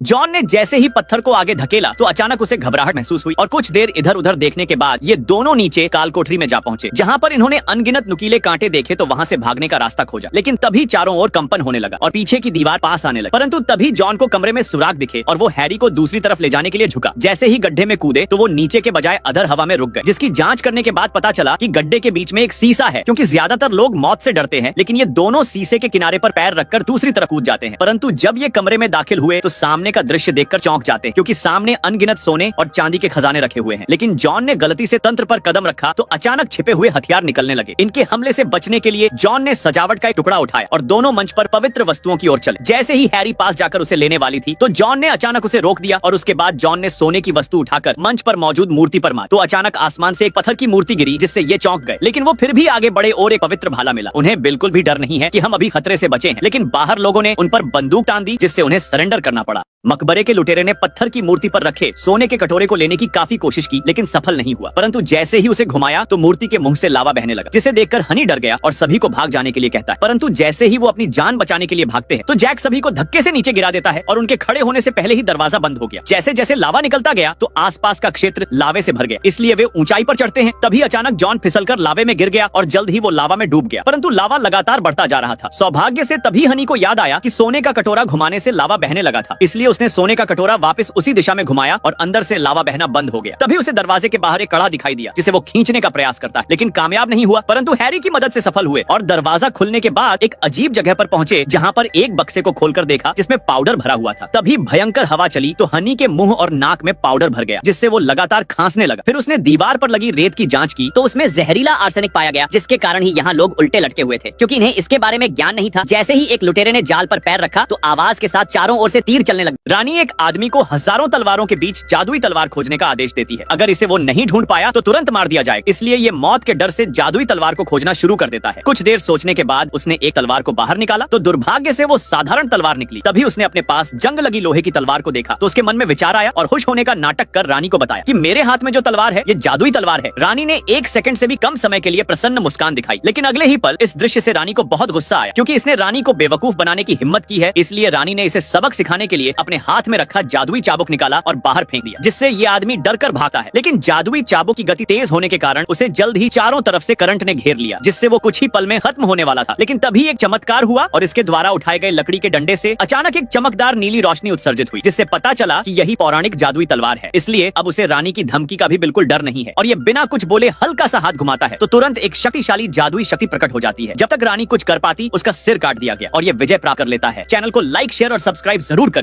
John ने जैसे ही पत्थर को आगे धकेला तो अचानक उसे घबराहट महसूस हुई और कुछ देर इधर उधर देखने के बाद ये दोनों नीचे काल कोठरी में जा पहुंचे, जहां पर इन्होंने अनगिनत नुकीले कांटे देखे तो वहां से भागने का रास्ता खोजा। लेकिन तभी चारों ओर कंपन होने लगा और पीछे की दीवार पास आने लगी। परंतु तभी जॉन को कमरे में सुराग दिखे और वो हैरी को दूसरी तरफ ले जाने के लिए झुका। जैसे ही गड्ढे में कूदे तो वो नीचे के बजाय अधर हवा में रुक गए, जिसकी जांच करने के बाद पता चला कि गड्ढे के बीच में एक सीसा है। क्योंकि ज्यादातर लोग मौत से डरते हैं, लेकिन ये दोनों शीशे के किनारे पर पैर रखकर दूसरी तरफ कूद जाते हैं। परंतु जब ये कमरे में दाखिल हुए तो सामने का दृश्य देखकर चौंक जाते हैं, क्योंकि सामने अनगिनत सोने और चांदी के खजाने रखे हुए हैं। लेकिन जॉन ने गलती से तंत्र पर कदम रखा तो अचानक छिपे हुए हथियार निकलने लगे। इनके हमले से बचने के लिए जॉन ने सजावट का एक टुकड़ा उठाया और दोनों मंच पर पवित्र वस्तुओं की ओर चले। जैसे ही हैरी पास जाकर उसे लेने वाली थी तो जॉन ने अचानक उसे रोक दिया और उसके बाद जॉन ने सोने की वस्तु उठाकर मंच पर मौजूद मूर्ति पर मारी। तो अचानक आसमान से एक पत्थर की मूर्ति गिरी, जिससे ये चौंक गए। लेकिन वो फिर भी आगे बढ़े और एक पवित्र भाला मिला। उन्हें बिल्कुल भी डर नहीं है कि हम अभी खतरे से बचे हैं, लेकिन बाहर लोगों ने उन पर बंदूक तान दी, जिससे उन्हें सरेंडर करना पड़ा। मकबरे के लुटेरे ने पत्थर की मूर्ति पर रखे सोने के कटोरे को लेने की काफी कोशिश की, लेकिन सफल नहीं हुआ। परंतु जैसे ही उसे घुमाया तो मूर्ति के मुंह से लावा बहने लगा, जिसे देखकर हनी डर गया और सभी को भाग जाने के लिए कहता है। परंतु जैसे ही वो अपनी जान बचाने के लिए भागते हैं तो जैक सभी को धक्के से नीचे गिरा देता है और उनके खड़े होने से पहले ही दरवाजा बंद हो गया। जैसे जैसे लावा निकलता गया तो आसपास का क्षेत्र लावे से भर गया, इसलिए वे ऊंचाई पर चढ़ते हैं। तभी अचानक जॉन फिसलकर लावे में गिर गया और जल्द ही वो लावा में डूब गया। परंतु लावा लगातार बढ़ता जा रहा था। सौभाग्य से तभी हनी को याद आया कि सोने का कटोरा घुमाने से लावा बहने लगा था, इसलिए उसने सोने का कटोरा वापस उसी दिशा में घुमाया और अंदर से लावा बहना बंद हो गया। तभी उसे दरवाजे के बाहर एक कड़ा दिखाई दिया, जिसे वो खींचने का प्रयास करता है, लेकिन कामयाब नहीं हुआ। परंतु हैरी की मदद से सफल हुए और दरवाजा खुलने के बाद एक अजीब जगह पर पहुंचे, जहां पर एक बक्से को खोलकर देखा जिसमें पाउडर भरा हुआ था। तभी भयंकर हवा चली तो हनी के मुंह और नाक में पाउडर भर गया, जिससे वो लगातार खांसने लगा। फिर उसने दीवार पर लगी रेत की जांच की तो उसमें जहरीला आर्सेनिक पाया गया, जिसके कारण ही यहाँ लोग उल्टे लटके हुए थे, क्योंकि इन्हें इसके बारे में ज्ञान नहीं था। जैसे ही एक लुटेरे ने जाल पर पैर रखा तो आवाज के साथ चारों ओर से तीर चलने लगे। रानी एक आदमी को हजारों तलवारों के बीच जादुई तलवार खोजने का आदेश देती है। अगर इसे वो नहीं ढूंढ पाया तो तुरंत मार दिया जाएगा, इसलिए ये मौत के डर से जादुई तलवार को खोजना शुरू कर देता है। कुछ देर सोचने के बाद उसने एक तलवार को बाहर निकाला तो दुर्भाग्य से वो साधारण तलवार निकली। तभी उसने अपने पास जंग लगी लोहे की तलवार को देखा तो उसके मन में विचार आया और खुश होने का नाटक कर रानी को बताया कि मेरे हाथ में जो तलवार है ये जादुई तलवार है। रानी ने 1 सेकंड से भी कम समय के लिए प्रसन्न मुस्कान दिखाई, लेकिन अगले ही पल इस दृश्य से रानी को बहुत गुस्सा आया, क्योंकि इसने रानी को बेवकूफ बनाने की हिम्मत की है। इसलिए रानी ने इसे सबक सिखाने के लिए अपने हाथ में रखा जादुई चाबुक निकाला और बाहर फेंक दिया, जिससे ये आदमी डर कर भागता है। लेकिन जादुई चाबुक की गति तेज होने के कारण उसे जल्द ही चारों तरफ से करंट ने घेर लिया, जिससे वो कुछ ही पल में खत्म होने वाला था। लेकिन तभी एक चमत्कार हुआ और इसके द्वारा उठाए गए लकड़ी के डंडे से अचानक एक चमकदार नीली रोशनी उत्सर्जित हुई, जिससे पता चला कि यही पौराणिक जादुई तलवार है। इसलिए अब उसे रानी की धमकी का भी बिल्कुल डर नहीं है और ये बिना कुछ बोले हल्का सा हाथ घुमाता है तो तुरंत एक शक्तिशाली जादुई शक्ति प्रकट हो जाती है। जब तक रानी कुछ कर पाती उसका सिर काट दिया गया और ये विजय प्राप्त कर लेता है। चैनल को लाइक, शेयर और सब्सक्राइब जरूर करें।